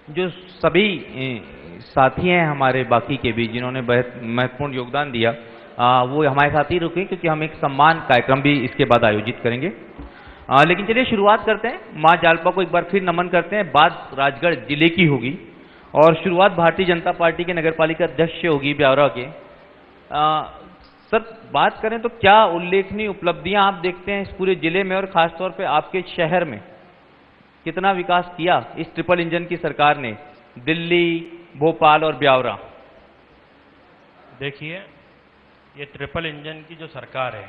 जो सभी साथी हैं हमारे बाकी के भी जिन्होंने बहुत महत्वपूर्ण योगदान दिया, वो हमारे साथ ही रुके क्योंकि हम एक सम्मान कार्यक्रम भी इसके बाद आयोजित करेंगे। लेकिन चलिए शुरुआत करते हैं। माँ जालपा को एक बार फिर नमन करते हैं। बात राजगढ़ जिले की होगी और शुरुआत भारतीय जनता पार्टी के नगरपालिका अध्यक्ष से होगी ब्यावरा के। सर, बात करें तो क्या उल्लेखनीय उपलब्धियां आप देखते हैं इस पूरे जिले में और खासतौर पे आपके शहर में? कितना विकास किया इस ट्रिपल इंजन की सरकार ने, दिल्ली, भोपाल और ब्यावरा? देखिए, ये ट्रिपल इंजन की जो सरकार है,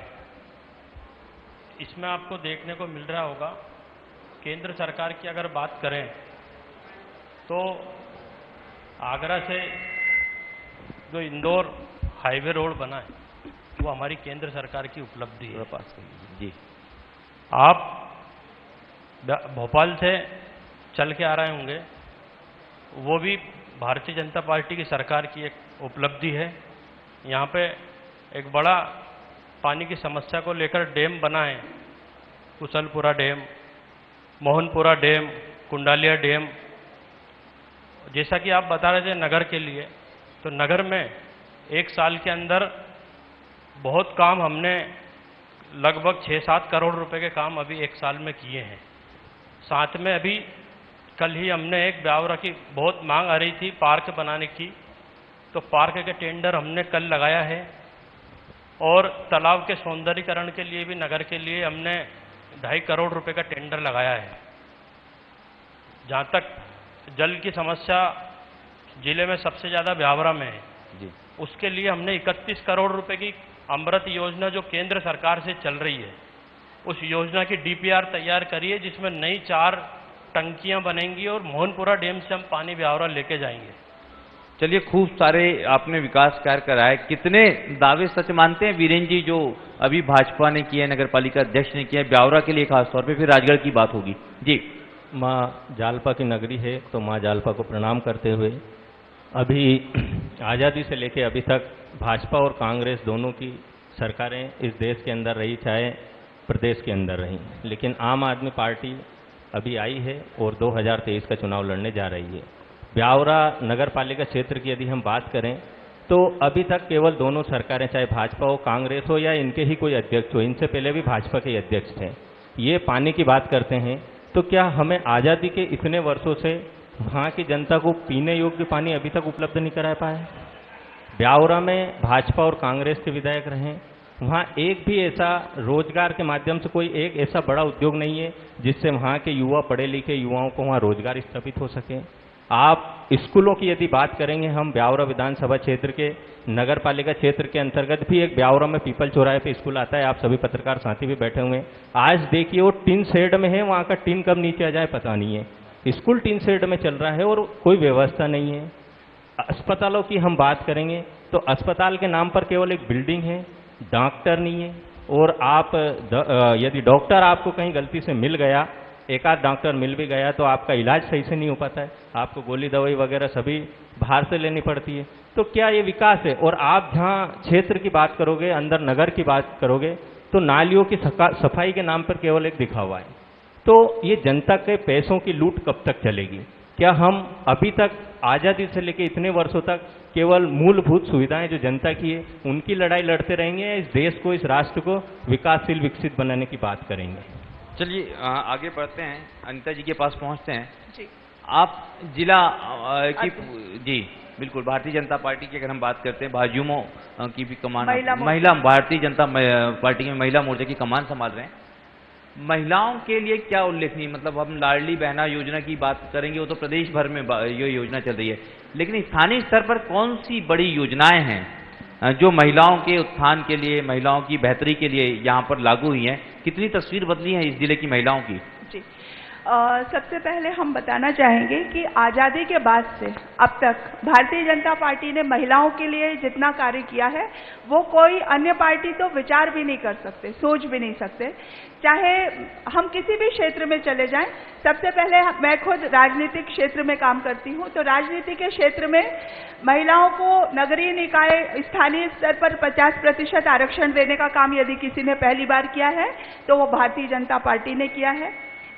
इसमें आपको देखने को मिल रहा होगा, केंद्र सरकार की अगर बात करें तो आगरा से जो इंदौर हाईवे रोड बना है वो हमारी केंद्र सरकार की उपलब्धि है। जी, आप भोपाल से चल के आ रहे होंगे, वो भी भारतीय जनता पार्टी की सरकार की एक उपलब्धि है। यहाँ पे एक बड़ा पानी की समस्या को लेकर डैम बना है, Kushalpura dam, Mohanpura dam, Kundalia dam. जैसा कि आप बता रहे थे नगर के लिए, तो नगर में एक साल के अंदर बहुत काम हमने लगभग 6-7 करोड़ रुपए के काम अभी एक साल में किए हैं। साथ में अभी कल ही हमने एक ब्यावरा की बहुत मांग आ रही थी पार्क बनाने की, तो पार्क के टेंडर हमने कल लगाया है और तालाब के सौंदर्यीकरण के लिए भी नगर के लिए हमने 2.5 करोड़ रुपए का टेंडर लगाया है। जहाँ तक जल की समस्या जिले में सबसे ज़्यादा ब्यावरा में है जी, उसके लिए हमने 31 करोड़ रुपए की अमृत योजना जो केंद्र सरकार से चल रही है, उस योजना की डीपीआर तैयार करी है, जिसमें नई 4 टंकियां बनेंगी और मोहनपुरा डैम से हम पानी ब्यावरा लेके जाएंगे। चलिए, खूब सारे आपने विकास कार्य कराए। कितने दावे सच मानते हैं वीरेन जी जो अभी भाजपा ने किए, नगरपालिका अध्यक्ष ने किया ब्यावरा के लिए खासतौर पे? फिर राजगढ़ की बात होगी। जी, माँ जालपा की नगरी है, तो माँ जालपा को प्रणाम करते हुए, अभी आज़ादी से लेकर अभी तक भाजपा और कांग्रेस दोनों की सरकारें इस देश के अंदर रही, चाहे प्रदेश के अंदर रही, लेकिन आम आदमी पार्टी अभी आई है और 2023 का चुनाव लड़ने जा रही है। ब्यावरा नगर पालिका क्षेत्र की यदि हम बात करें तो अभी तक केवल दोनों सरकारें, चाहे भाजपा हो, कांग्रेस हो या इनके ही कोई अध्यक्ष हो, इनसे पहले भी भाजपा के अध्यक्ष थे। ये पानी की बात करते हैं तो क्या हमें आज़ादी के इतने वर्षों से वहाँ की जनता को पीने योग्य पानी अभी तक उपलब्ध नहीं करा पाए? ब्यावरा में भाजपा और कांग्रेस के विधायक रहे, वहाँ एक भी ऐसा रोजगार के माध्यम से कोई एक ऐसा बड़ा उद्योग नहीं है जिससे वहाँ के युवा, पढ़े लिखे युवाओं को वहाँ रोजगार स्थापित हो सके। आप स्कूलों की यदि बात करेंगे, हम ब्यावरा विधानसभा क्षेत्र के नगर पालिका क्षेत्र के अंतर्गत भी एक ब्यावरा में पीपल चौराहे पे स्कूल आता है, आप सभी पत्रकार साथी भी बैठे हुए हैं। आज देखिए वो टिन शेड में है, वहाँ का टिन कब नीचे आ जाए पता नहीं है। स्कूल टिन शेड में चल रहा है और कोई व्यवस्था नहीं है। अस्पतालों की हम बात करेंगे तो अस्पताल के नाम पर केवल एक बिल्डिंग है, डॉक्टर नहीं है। और आप यदि डॉक्टर आपको कहीं गलती से मिल गया, एक आध डॉक्टर मिल भी गया, तो आपका इलाज सही से नहीं हो पाता है, आपको गोली दवाई वगैरह सभी बाहर से लेनी पड़ती है। तो क्या ये विकास है? और आप जहाँ क्षेत्र की बात करोगे, अंदर नगर की बात करोगे, तो नालियों की सफाई के नाम पर केवल एक दिखावा है। तो ये जनता के पैसों की लूट कब तक चलेगी? क्या हम अभी तक आज़ादी से लेकर इतने वर्षों तक केवल मूलभूत सुविधाएं जो जनता की है उनकी लड़ाई लड़ते रहेंगे या इस देश को, इस राष्ट्र को विकासशील, विकसित बनाने की बात करेंगे? चलिए आगे बढ़ते हैं, अनिता जी के पास पहुंचते हैं। जी, आप जिला की, जी बिल्कुल, भारतीय जनता पार्टी की अगर हम बात करते हैं, भाजयुमो की भी कमान, महिला भारतीय जनता पार्टी में महिला मोर्चे की कमान संभाल रहे हैं। महिलाओं के लिए क्या उल्लेखनीय, मतलब हम लाडली बहना योजना की बात करेंगे, वो तो प्रदेश भर में ये योजना चल रही है, लेकिन स्थानीय स्तर पर कौन सी बड़ी योजनाएं हैं जो महिलाओं के उत्थान के लिए, महिलाओं की बेहतरी के लिए यहाँ पर लागू हुई हैं? कितनी तस्वीर बदली है इस जिले की महिलाओं की? जी, सबसे पहले हम बताना चाहेंगे कि आज़ादी के बाद से अब तक भारतीय जनता पार्टी ने महिलाओं के लिए जितना कार्य किया है वो कोई अन्य पार्टी तो विचार भी नहीं कर सकते, सोच भी नहीं सकते। चाहे हम किसी भी क्षेत्र में चले जाएं, सबसे पहले मैं खुद राजनीतिक क्षेत्र में काम करती हूं, तो राजनीति के क्षेत्र में महिलाओं को नगरीय निकाय, स्थानीय स्तर पर 50% आरक्षण देने का काम यदि किसी ने पहली बार किया है तो वो भारतीय जनता पार्टी ने किया है।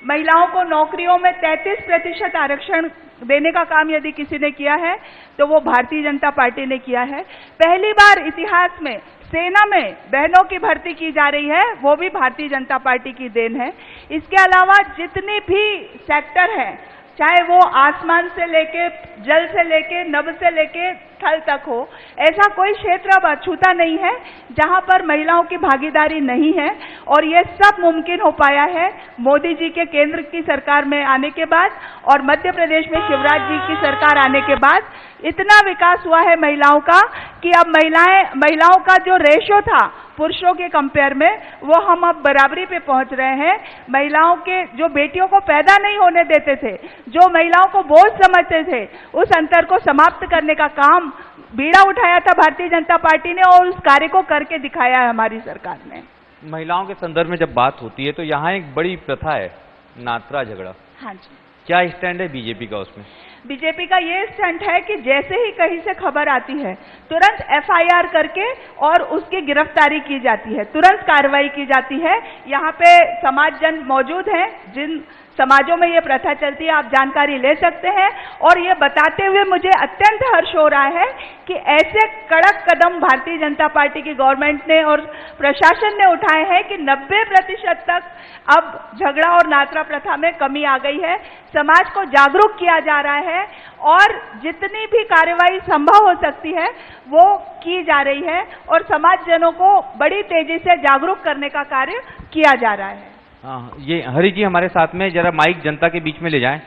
महिलाओं को नौकरियों में 33% आरक्षण देने का काम यदि किसी ने किया है तो वो भारतीय जनता पार्टी ने किया है। पहली बार इतिहास में सेना में बहनों की भर्ती की जा रही है, वो भी भारतीय जनता पार्टी की देन है। इसके अलावा जितने भी सेक्टर हैं, चाहे वो आसमान से लेके, जल से लेके, नभ से लेके थल तक हो, ऐसा कोई क्षेत्र अब अछूता नहीं है जहां पर महिलाओं की भागीदारी नहीं है। और ये सब मुमकिन हो पाया है मोदी जी के केंद्र की सरकार में आने के बाद और मध्य प्रदेश में शिवराज जी की सरकार आने के बाद। इतना विकास हुआ है महिलाओं का कि अब महिलाओं का जो रेशो था पुरुषों के कंपेयर में, वो हम अब बराबरी पे पहुंच रहे हैं। महिलाओं के जो बेटियों को पैदा नहीं होने देते थे, जो महिलाओं को बोझ समझते थे, उस अंतर को समाप्त करने का काम बीड़ा उठाया था भारतीय जनता पार्टी ने और उस कार्य को करके दिखाया है हमारी सरकार ने। महिलाओं के संदर्भ में जब बात होती है तो यहाँ एक बड़ी प्रथा है, नात्रा झगड़ा। हाँ जी। क्या स्टैंड है बीजेपी का उसमें? बीजेपी का ये स्टंट है कि जैसे ही कहीं से खबर आती है तुरंत एफआईआर करके और उसकी गिरफ्तारी की जाती है, तुरंत कार्रवाई की जाती है। यहाँ पे समाजजन मौजूद हैं, जिन समाजों में ये प्रथा चलती है, आप जानकारी ले सकते हैं। और ये बताते हुए मुझे अत्यंत हर्ष हो रहा है कि ऐसे कड़क कदम भारतीय जनता पार्टी की गवर्नमेंट ने और प्रशासन ने उठाए हैं कि 90% तक अब झगड़ा और नात्रा प्रथा में कमी आ गई है। समाज को जागरूक किया जा रहा है और जितनी भी कार्रवाई संभव हो सकती है वो की जा रही है और समाजजनों को बड़ी तेजी से जागरूक करने का कार्य किया जा रहा है। हाँ, ये हरि जी हमारे साथ में, जरा माइक जनता के बीच में ले जाएं,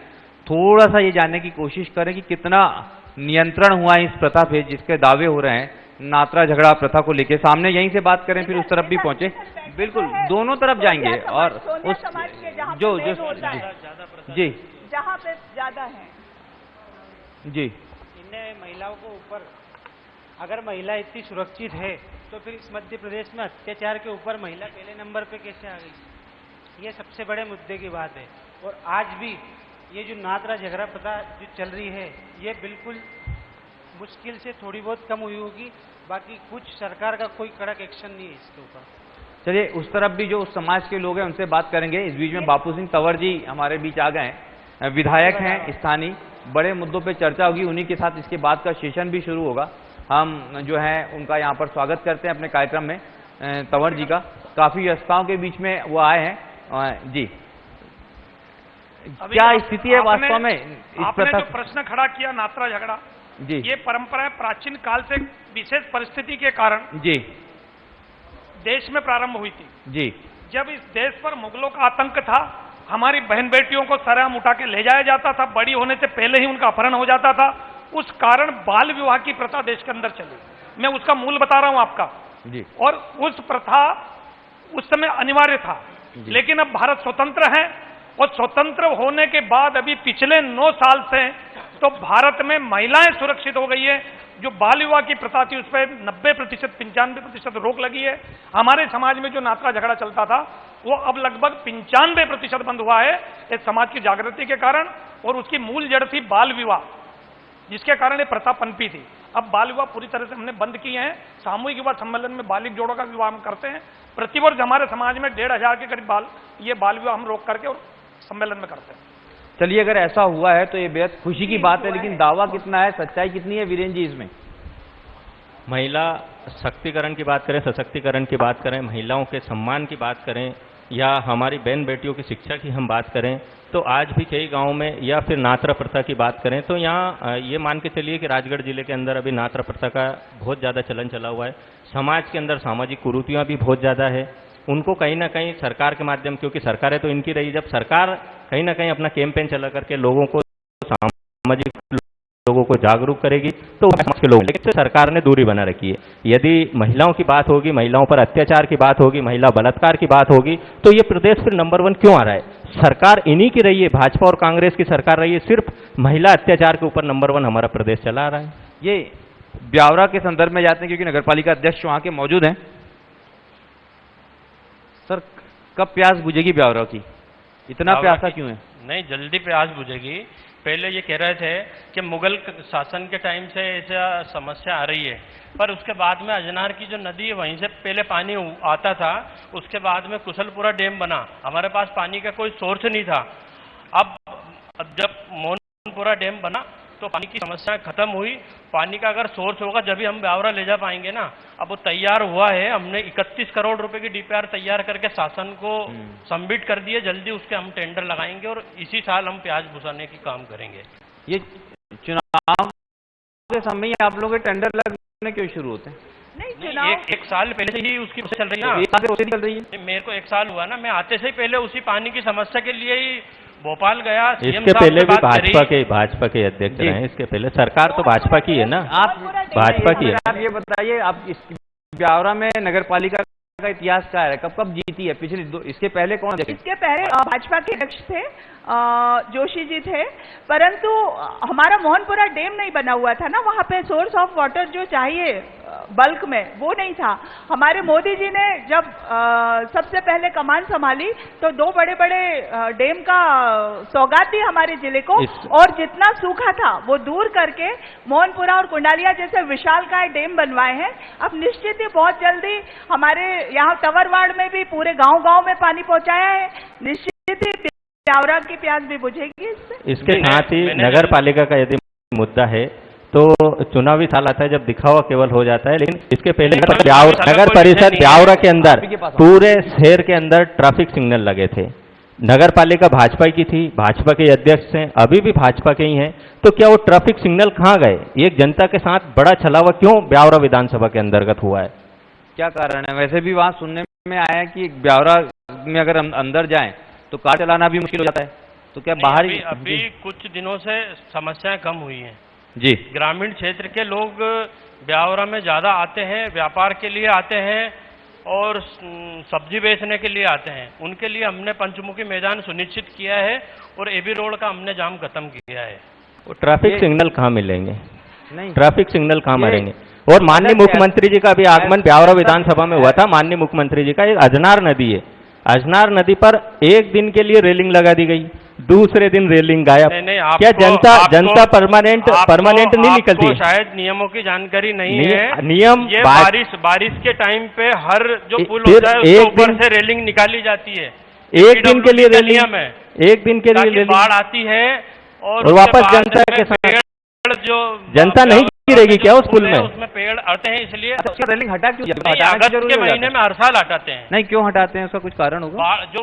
थोड़ा सा ये जानने की कोशिश करें कि कितना नियंत्रण हुआ है इस प्रथा पे जिसके दावे हो रहे हैं, नात्रा झगड़ा प्रथा को लेके। सामने यहीं से बात करें, फिर उस तरफ भी पहुंचे। बिल्कुल, दोनों तरफ जाएंगे। और उस जो जी जहाँ पे ज्यादा है जी, इनने महिलाओं को ऊपर, अगर महिला इतनी सुरक्षित है तो फिर इस मध्य प्रदेश में अत्याचार के ऊपर महिला पहले नंबर पे कैसे आ गई? ये सबसे बड़े मुद्दे की बात है। और आज भी ये जो नात्रा झगड़ा प्रथा जो चल रही है, ये बिल्कुल मुश्किल से थोड़ी बहुत कम हुई होगी, बाकी कुछ सरकार का कोई कड़क एक्शन नहीं है इसके ऊपर। चलिए उस तरफ भी जो उस समाज के लोग हैं उनसे बात करेंगे। इस बीच में बापू सिंह तंवर जी हमारे बीच आ गए हैं, विधायक हैं स्थानीय, बड़े मुद्दों पे चर्चा होगी, उन्हीं के साथ इसके बाद का सेशन भी शुरू होगा। हम जो है उनका यहाँ पर स्वागत करते हैं अपने कार्यक्रम में। तंवर जी का काफी व्यस्तताओं के बीच में वो आए हैं जी। क्या स्थिति है वास्तव में इस आपने प्रथा? जो प्रश्न खड़ा किया नात्रा झगड़ा जी ये परंपरा प्राचीन काल से विशेष परिस्थिति के कारण जी देश में प्रारंभ हुई थी। जी जब इस देश पर मुगलों का आतंक था, हमारी बहन बेटियों को सरेआम उठा के ले जाया जाता था, बड़ी होने से पहले ही उनका अपहरण हो जाता था। उस कारण बाल विवाह की प्रथा देश के अंदर चली। मैं उसका मूल बता रहा हूं आपका जी। और उस प्रथा उस समय अनिवार्य था, लेकिन अब भारत स्वतंत्र है और स्वतंत्र होने के बाद अभी पिछले 9 साल से तो भारत में महिलाएं सुरक्षित हो गई है। जो बाल विवाह की प्रथा थी उस पर 90%, 95% रोक लगी है। हमारे समाज में जो नात्रा झगड़ा चलता था वो अब लगभग 95% बंद हुआ है इस समाज की जागृति के कारण। और उसकी मूल जड़ थी बाल विवाह, जिसके कारण ये प्रथा पनपी थी। अब बाल विवाह पूरी तरह से हमने बंद किए हैं। सामूहिक विवाह सम्मेलन में बालिग जोड़ों का विवाह हम करते हैं। प्रतिवर्ष हमारे समाज में 1,500 के करीब बाल विवाह हम रोक करके और सम्मेलन में करते हैं। चलिए अगर ऐसा हुआ है तो ये बेहद खुशी की बात है, लेकिन दावा कितना है, सच्चाई कितनी है वीरेंद्र जी इसमें? महिला शक्तिकरण की बात करें, सशक्तिकरण की बात करें, महिलाओं के सम्मान की बात करें या हमारी बहन बेटियों की शिक्षा की हम बात करें, तो आज भी कई गांवों में, या फिर नात्रा प्रथा की बात करें तो यहाँ ये मान के चलिए कि राजगढ़ जिले के अंदर अभी नात्रा प्रथा का बहुत ज़्यादा चलन चला हुआ है। समाज के अंदर सामाजिक कुरीतियाँ भी बहुत ज़्यादा है। उनको कहीं ना कहीं सरकार के माध्यम, क्योंकि सरकारें तो इनकी रही, जब सरकार कहीं ना कहीं अपना कैंपेन चला करके लोगों को, सामाजिक लोगों को जागरूक करेगी तो समाज के लोग, लेकिन सरकार ने दूरी बना रखी है। यदि महिलाओं की बात होगी, महिलाओं पर अत्याचार की बात होगी, महिला बलात्कार की बात होगी, तो ये प्रदेश फिर नंबर 1 क्यों आ रहा है? सरकार इन्हीं की रही है, भाजपा और कांग्रेस की सरकार रही है, सिर्फ महिला अत्याचार के ऊपर नंबर 1 हमारा प्रदेश चला आ रहा है। ये ब्यावरा के संदर्भ में जाते हैं क्योंकि नगरपालिका अध्यक्ष वहां के मौजूद हैं। सर कब प्यास बुझेगी ब्यावरा की? इतना प्यासा क्यों है? नहीं, जल्दी प्यास बुझेगी। पहले ये कह रहे थे कि मुगल शासन के टाइम से ऐसा समस्या आ रही है, पर उसके बाद में अजनार की जो नदी है वहीं से पहले पानी आता था, उसके बाद में कुशलपुरा डैम बना, हमारे पास पानी का कोई सोर्स नहीं था। अब जब मोहनपुरा डैम बना तो पानी की समस्या खत्म हुई, पानी का अगर सोर्स होगा जब भी हम ब्यावरा ले जा पाएंगे ना। अब वो तैयार हुआ है, हमने 31 करोड़ रुपए की डीपीआर तैयार करके शासन को सबमिट कर दिए, जल्दी उसके हम टेंडर लगाएंगे और इसी साल हम प्याज भुसाने की काम करेंगे। ये चुनाव के समय आप लोगों के टेंडर लगने क्यों शुरू होते हैं? नहीं, नहीं, चुनाव एक साल पहले से ही उसकी प्रोसेस चल रही है ना। एक साल से प्रोसेस चल रही है। मेरे को 1 साल हुआ ना, मैं आते से ही पहले उसी पानी की समस्या के लिए ही भोपाल गया। इसके पहले भी भाजपा के अध्यक्ष रहे हैं, इसके पहले सरकार तो भाजपा की है ना, आप भाजपा की है। आप ये बताइए, आप इस ब्यावरा में नगर पालिका का इतिहास क्या है, कब कब जीती है? इसके पहले कौन? इसके पहले भाजपा के अध्यक्ष थे, जोशी जी थे, परंतु हमारा मोहनपुरा डैम नहीं बना हुआ था ना, वहाँ पे सोर्स ऑफ वाटर जो चाहिए बल्क में वो नहीं था। हमारे मोदी जी ने जब सबसे पहले कमान संभाली तो 2 बड़े बड़े डैम का सौगात दी हमारे जिले को, और जितना सूखा था वो दूर करके मोहनपुरा और कुंडालिया जैसे विशालकाय डैम बनवाए हैं। अब निश्चित ही बहुत जल्दी हमारे यहाँ तवरवाड़ में भी पूरे गांव-गांव में पानी पहुंचाया है, निश्चित ही ब्यावरा की प्यास भी बुझेगी इसके साथ ही नगर पालिका का यदि मुद्दा है तो चुनावी साल आता है जब दिखावा केवल हो जाता है, लेकिन इसके पहले नगर परिषद ब्यावरा के अंदर पूरे शहर के अंदर ट्रैफिक सिग्नल लगे थे। नगर पालिका भाजपा की थी, भाजपा के अध्यक्ष हैं, अभी भी भाजपा के ही हैं, तो क्या वो ट्रैफिक सिग्नल कहाँ गए? एक जनता के साथ बड़ा छलावा क्यों ब्यावरा विधानसभा के अंतर्गत हुआ है? क्या कारण है? वैसे भी वहाँ सुनने में आया कि ब्यावरा में अगर हम अंदर जाएं तो कार चलाना भी मुश्किल हो जाता है, तो क्या बाहर ही? अभी कुछ दिनों से समस्याएं कम हुई हैं जी। ग्रामीण क्षेत्र के लोग ब्यावरा में ज़्यादा आते हैं, व्यापार के लिए आते हैं और सब्जी बेचने के लिए आते हैं। उनके लिए हमने पंचमुखी मैदान सुनिश्चित किया है और एबी रोड का हमने जाम खत्म किया है। वो ट्रैफिक सिग्नल कहाँ मिलेंगे? नहीं, ट्रैफिक सिग्नल कहाँ मरेंगे? और माननीय मुख्यमंत्री जी का भी आगमन ब्यावरा विधानसभा में हुआ था। माननीय मुख्यमंत्री जी का एक अजनार नदी है, अजनार नदी पर एक दिन के लिए रेलिंग लगा दी गई, दूसरे दिन रेलिंग गायब। क्या जनता परमानेंट नहीं निकलती? शायद नियमों की जानकारी नहीं है। नियम ये बारिश के टाइम पे हर जो पुल होता है उसके ऊपर से रेलिंग निकाली जाती है। एक दिन के लिए रेलिंग है, एक दिन के लिए बाढ़ आती है और वापस जनता के साथ जो जनता नहीं गिरेगी क्या उस पुल में? उसमें पेड़ आते हैं इसलिए रेलिंग हटा क्यों? अगस्त के महीने में हर साल हटाते हैं। नहीं, क्यों हटाते हैं? उसका कुछ कारण होगा? जो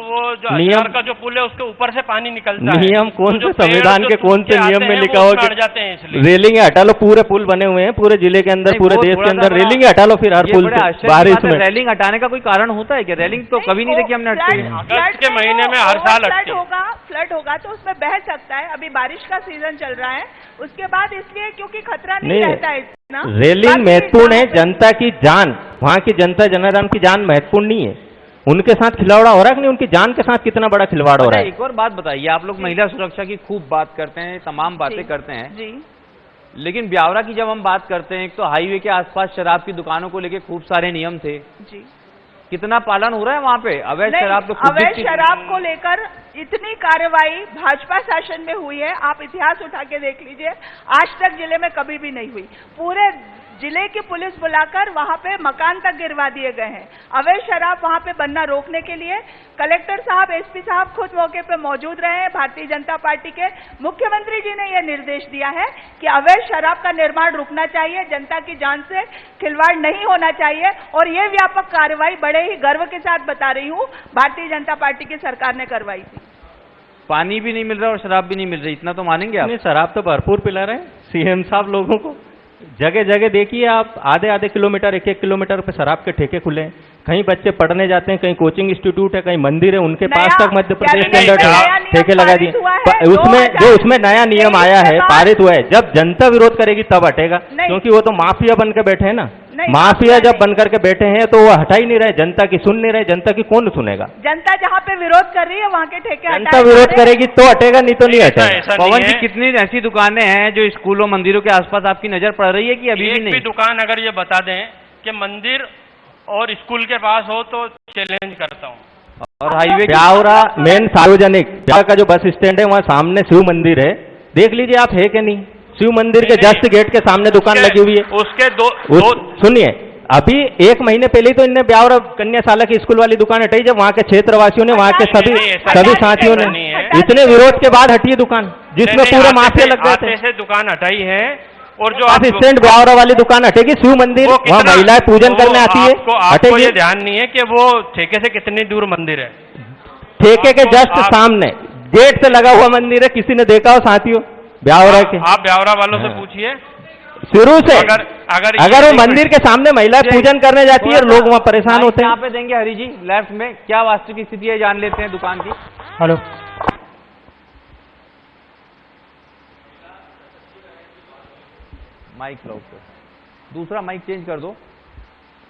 नियम का जो पुल है उसके ऊपर से पानी निकलता है। नियम कौन से संविधान के कौन से नियम में लिखा हो कि रेलिंग हटा लो? पूरे पुल बने हुए हैं पूरे जिले के अंदर, पूरे देश के अंदर, रेलिंग हटा लो फिर हर पुल बारिश में। रेलिंग हटाने का कोई कारण होता है क्या? रेलिंग तो कभी नहीं देखी हमने हटते हुए। अगस्त के महीने में हर साल फ्लड होगा तो उसमें बह सकता है। अभी बारिश का सीजन चल रहा है, उसके बाद इसलिए क्योंकि खतरा नहीं रहता है इतना। रेलिंग महत्वपूर्ण है, जनता की जान, वहाँ की जनता जनार्दन की जान महत्वपूर्ण नहीं है। उनके साथ खिलवाड़ा हो रहा है कि नहीं? उनकी जान के साथ कितना बड़ा खिलवाड़ हो रहा है? एक और बात बताइए, आप लोग महिला सुरक्षा की खूब बात करते हैं, तमाम बातें करते हैं जी, लेकिन ब्यावरा की जब हम बात करते हैं, एक तो हाईवे के आसपास शराब की दुकानों को लेके खूब सारे नियम थे जी, कितना पालन हो रहा है वहाँ पे? अवैध शराब तो अवैध शराब को लेकर इतनी कार्रवाई भाजपा शासन में हुई है, आप इतिहास उठा के देख लीजिए, आज तक जिले में कभी भी नहीं हुई। पूरे जिले की पुलिस बुलाकर वहां पे मकान तक गिरवा दिए गए हैं। अवैध शराब वहां पे बनना रोकने के लिए कलेक्टर साहब, एसपी साहब खुद मौके पे मौजूद रहे हैं। भारतीय जनता पार्टी के मुख्यमंत्री जी ने यह निर्देश दिया है कि अवैध शराब का निर्माण रुकना चाहिए, जनता की जान से खिलवाड़ नहीं होना चाहिए, और ये व्यापक कार्रवाई बड़े ही गर्व के साथ बता रही हूँ भारतीय जनता पार्टी की सरकार ने करवाई थी। पानी भी नहीं मिल रहा और शराब भी नहीं मिल रही, इतना तो मानेंगे आप? नहीं, शराब तो भरपूर पिला रहे हैं सीएम साहब लोगों को। जगह जगह देखिए आप, आधे किलोमीटर, 1-1 किलोमीटर पे शराब के ठेके खुले हैं। कहीं बच्चे पढ़ने जाते हैं, कहीं कोचिंग इंस्टीट्यूट है, कहीं मंदिर है, उनके पास तक मध्य प्रदेश के अंदर ठेके लगा दिए। उसमें नया नियम आया है, पारित हुआ है, जब जनता विरोध करेगी तब हटेगा, क्योंकि वो तो माफिया बनकर बैठे हैं ना। माफिया जब बनकर के बैठे हैं तो वो हटा ही नहीं रहे, जनता की सुन नहीं रहे, जनता की कौन सुनेगा? जनता जहाँ पे विरोध कर रही है वहाँ के ठेके जनता विरोध करेगी तो हटेगा, नहीं तो नहीं हटेगा। पवन जी, कितनी ऐसी दुकानें हैं जो स्कूलों मंदिरों के आसपास आपकी नजर पड़ रही है कि अभी भी नहीं? दुकान अगर ये बता दें कि मंदिर और स्कूल के पास हो तो चैलेंज करता हूँ। और हाईवे ब्यावरा मेन सार्वजनिक का जो बस स्टैंड है वहाँ सामने शिव मंदिर है, देख लीजिए आप, है कि नहीं? शिव मंदिर के जस्ट गेट के सामने दुकान लगी हुई है। उसके सुनिए, अभी 1 महीने पहले ही तो इनने ब्यावरा कन्याशाला की स्कूल वाली दुकान हटाई, जब वहाँ के क्षेत्रवासियों ने, वहाँ के सभी साथियों ने इतने विरोध के बाद हटी है दुकान, जिसमें पूरे माफिया लग गए थे। से दुकान हटाई है, और जो असिस्टेंट ब्यावरा वाली दुकान हटेगी, शिव मंदिर वहाँ महिलाएं पूजन करने आती है, आपको ये ध्यान नहीं है कि वो ठेके से कितनी दूर मंदिर है? ठेके के जस्ट सामने गेट से लगा हुआ मंदिर है, किसी ने देखा हो साथियों ब्यावरा के? आप ब्यावरा वालों से पूछिए शुरू से। अगर वो मंदिर के सामने महिलाएं पूजन करने जाती है और लोग वहाँ परेशान होते हैं। यहाँ पे देंगे हरी जी, लेफ्ट में क्या वास्तविक स्थिति है जान लेते हैं दुकान की। हेलो, माइक लो, दूसरा माइक चेंज कर दो,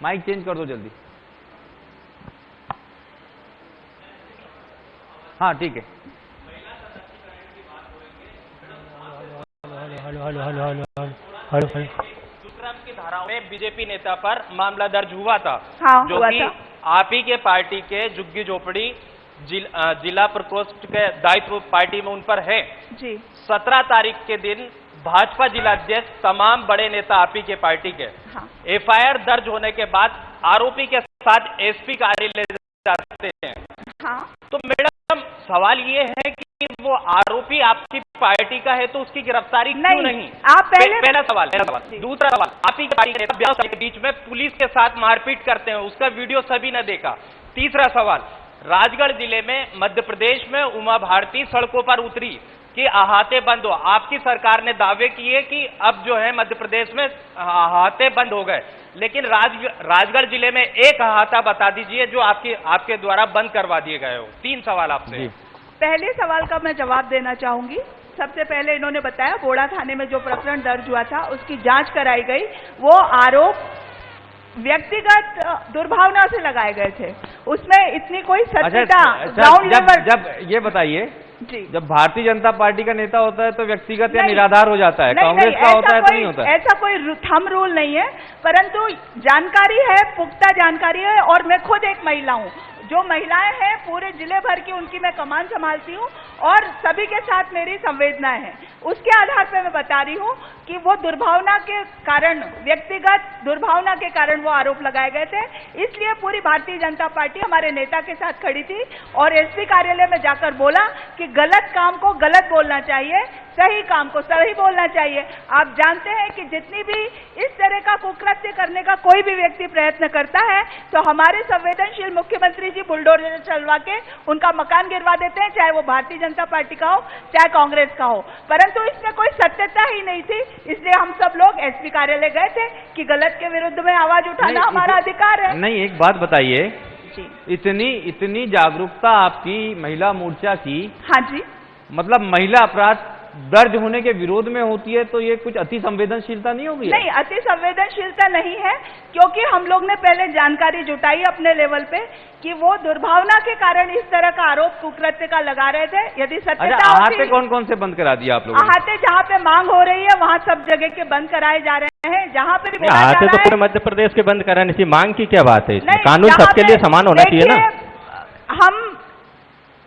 माइक चेंज कर दो जल्दी। हाँ ठीक है। दुष्कर्म की धाराओं में बीजेपी नेता पर मामला दर्ज हुआ था, हाँ, जो हुआ कि था। आप ही के पार्टी के झुग्गी झोपड़ी जिला प्रकोष्ठ के दायित्व पार्टी में उन पर है। जी। 17 तारीख के दिन भाजपा जिलाध्यक्ष तमाम बड़े नेता आप ही के पार्टी के हाँ। एफआईआर दर्ज होने के बाद आरोपी के साथ एसपी कार्यालय जाते हैं। हाँ। तो मैडम सवाल ये है कि वो आरोपी आपकी पार्टी का है तो उसकी गिरफ्तारी क्यों नहीं? आप पहला सवाल। दूसरा सवाल, आप ही की पार्टी के नेता के बीच में पुलिस के साथ मारपीट करते हैं, उसका वीडियो सभी ने देखा। तीसरा सवाल, राजगढ़ जिले में मध्य प्रदेश में उमा भारती सड़कों पर उतरी कि अहाते बंद हो। आपकी सरकार ने दावे किए कि अब जो है मध्य प्रदेश में अहाते बंद हो गए, लेकिन राजगढ़ जिले में एक अहाता बता दीजिए जो आपके द्वारा बंद करवा दिए गए हो। 3 सवाल आपसे। पहले सवाल का मैं जवाब देना चाहूंगी। सबसे पहले इन्होंने बताया बोड़ा थाने में जो प्रकरण दर्ज हुआ था उसकी जांच कराई गई। वो आरोप व्यक्तिगत दुर्भावना से लगाए गए थे, उसमें इतनी कोई सत्यता ग्राउंड लेवल। जब ये बताइए जी, जब भारतीय जनता पार्टी का नेता होता है तो व्यक्तिगत या निराधार हो जाता है, कांग्रेस का होता है तो नहीं होता है? ऐसा कोई थंब रूल नहीं है, परंतु जानकारी है, पुख्ता जानकारी है। और मैं खुद एक महिला हूँ, जो महिलाएं हैं पूरे जिले भर की उनकी मैं कमान संभालती हूँ और सभी के साथ मेरी संवेदनाएं हैं। उसके आधार पर मैं बता रही हूँ कि वो दुर्भावना के कारण, व्यक्तिगत दुर्भावना के कारण वो आरोप लगाए गए थे। इसलिए पूरी भारतीय जनता पार्टी हमारे नेता के साथ खड़ी थी और एसपी कार्यालय में जाकर बोला कि गलत काम को गलत बोलना चाहिए, सही काम को सही बोलना चाहिए। आप जानते हैं कि जितनी भी इस तरह का कुकृत्य करने का कोई भी व्यक्ति प्रयत्न करता है तो हमारे संवेदनशील मुख्यमंत्री जी बुलडोजर चलवा के उनका मकान गिरवा देते हैं, चाहे वो भारतीय जनता पार्टी का हो चाहे कांग्रेस का हो। परंतु इसमें कोई सत्यता ही नहीं थी, इसलिए हम सब लोग एसपी कार्यालय गए थे कि गलत के विरुद्ध में आवाज उठाना हमारा अधिकार है। नहीं, एक बात बताइए, इतनी जागरूकता आपकी महिला मोर्चा की, हाँ जी, मतलब महिला अपराध दर्ज होने के विरोध में होती है तो ये कुछ अति संवेदनशीलता नहीं होगी? नहीं, अति संवेदनशीलता नहीं है, क्योंकि हम लोग ने पहले जानकारी जुटाई अपने लेवल पे कि वो दुर्भावना के कारण इस तरह का आरोप कुकृत्य का लगा रहे थे। यदि सत्यता अहाते कौन कौन से बंद करा दिया आप लोगों ने? अहाते जहाँ पे मांग हो रही है वहाँ सब जगह के बंद कराए जा रहे हैं, जहाँ पे भी अहाते तो पूरे मध्य प्रदेश के बंद कराने चाहिए। मांग की क्या बात है? कानून सबके लिए समान होना चाहिए ना। हम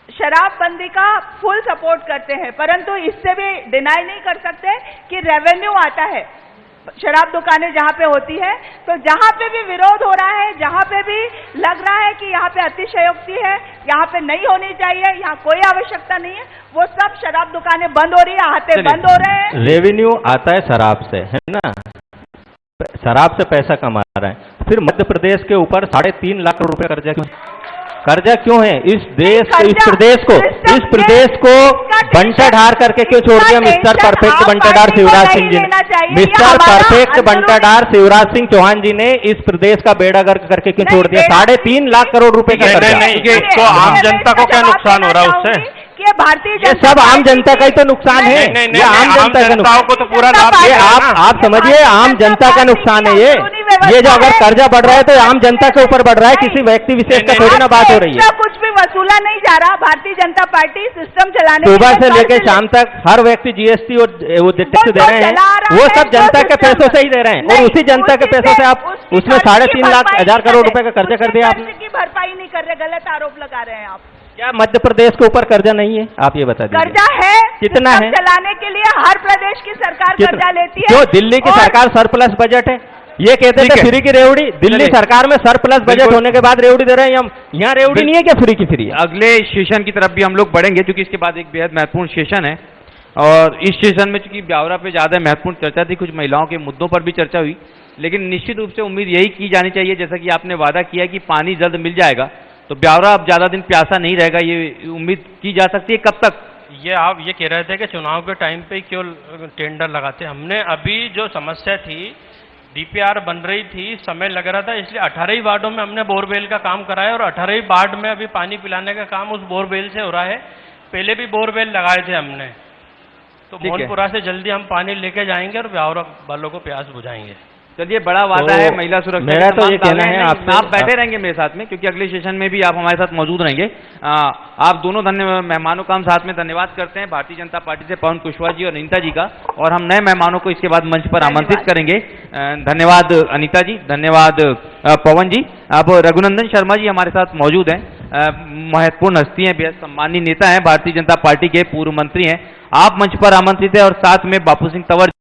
शराबबंदी का फुल सपोर्ट करते हैं, परंतु इससे भी डिनाई नहीं कर सकते कि रेवेन्यू आता है शराब दुकानें जहां पे होती है। तो जहां पे भी विरोध हो रहा है, जहां पे भी लग रहा है कि यहाँ पे अतिशयोक्ति है, यहाँ पे नहीं होनी चाहिए, यहाँ कोई आवश्यकता नहीं है, वो सब शराब दुकानें बंद हो रही है, अहाते बंद हो रहे हैं। रेवेन्यू आता है शराब से, है ना, शराब से पैसा कमा रहा है। फिर मध्य प्रदेश के ऊपर 3.5 लाख करोड़ रुपए कर्जा क्यों है? इस प्रदेश को बंटाढार करके क्यों छोड़ दिया मिस्टर परफेक्ट बंटाढार शिवराज सिंह जी ने? मिस्टर परफेक्ट बंटाढार शिवराज सिंह चौहान जी ने इस प्रदेश का बेड़ा गर्क करके क्यों छोड़ दिया? 3.5 लाख करोड़ रुपए का कर्जा। तो आम जनता को क्या नुकसान हो रहा है उससे? कि भारतीय ये सब आम जनता का ही तो नुकसान है। ये आम जनता का नुकसान को तो पूरा लाभ, ये आप समझिए आम जनता का नुकसान है। ये जो अगर कर्जा बढ़ रहा है तो आम जनता के ऊपर बढ़ रहा है, किसी व्यक्ति विशेष का थोड़ी ना बात हो रही है। कुछ भी वसूला नहीं जा रहा, भारतीय जनता पार्टी सिस्टम चलाने सुबह से लेकर शाम तक हर व्यक्ति जीएसटी और वो टैक्स दे रहे हैं, वो सब जनता के पैसों से ही दे रहे हैं, और उसी जनता के पैसों से आप उसमें 3.5 लाख करोड़ रुपए का कर्जा कर दिया आपने। की भरपाई नहीं कर रहे, गलत आरोप लगा रहे हैं आप। क्या मध्य प्रदेश के ऊपर कर्जा नहीं है? आप ये बता दीजिए। कर्जा है, कितना सिस्टम है? चलाने के लिए हर प्रदेश की सरकार कर्जा लेती है। जो दिल्ली की और सरकार सरप्लस बजट है, ये कहते ठीक थे है। फ्री की रेवड़ी, दिल्ली चलिए। सरकार में सरप्लस बजट बिल्कुल। होने के बाद रेवड़ी दे रहे हैं हम। यहाँ रेवड़ी नहीं है क्या फ्री की फ्री है? अगले सेशन की तरफ भी हम लोग बढ़ेंगे, क्योंकि इसके बाद एक बेहद महत्वपूर्ण सेशन है और इस सेशन में चूंकि ब्यावरा पे ज़्यादा महत्वपूर्ण चर्चा थी, कुछ महिलाओं के मुद्दों पर भी चर्चा हुई, लेकिन निश्चित रूप से उम्मीद यही की जानी चाहिए, जैसा कि आपने वादा किया कि पानी जल्द मिल जाएगा, तो ब्यावरा अब ज़्यादा दिन प्यासा नहीं रहेगा, ये उम्मीद की जा सकती है। कब तक? ये आप ये कह रहे थे कि चुनाव के टाइम पे क्यों टेंडर लगाते। हमने अभी जो समस्या थी, डीपीआर बन रही थी, समय लग रहा था, इसलिए 18 ही वार्डों में हमने बोरवेल का काम कराया और 18 ही वार्ड में अभी पानी पिलाने का काम उस बोरवेल से हो रहा है। पहले भी बोरवेल लगाए थे हमने, तो ठीक है। मोहनपुरा से जल्दी हम पानी लेके जाएंगे और ब्यावरा वालों को प्यास बुझाएंगे। चलिए, बड़ा वादा तो है महिला सुरक्षा मेरा के तो तमाम ये कहना दावे है हैं। आपसे- आप बैठे रहेंगे मेरे साथ में, क्योंकि अगले सेशन में भी आप हमारे साथ मौजूद रहेंगे। आप दोनों मेहमानों का हम साथ में धन्यवाद करते हैं, भारतीय जनता पार्टी से पवन कुशवाहा जी और अनीता जी का, और हम नए मेहमानों को इसके बाद मंच पर आमंत्रित करेंगे। धन्यवाद अनीता जी, धन्यवाद पवन जी। अब रघुनंदन शर्मा जी हमारे साथ मौजूद हैं, महत्वपूर्ण हस्ती हैं, बेहद सम्मानीय नेता हैं, भारतीय जनता पार्टी के पूर्व मंत्री हैं। आप मंच पर आमंत्रित हैं और साथ में बापू सिंह तंवर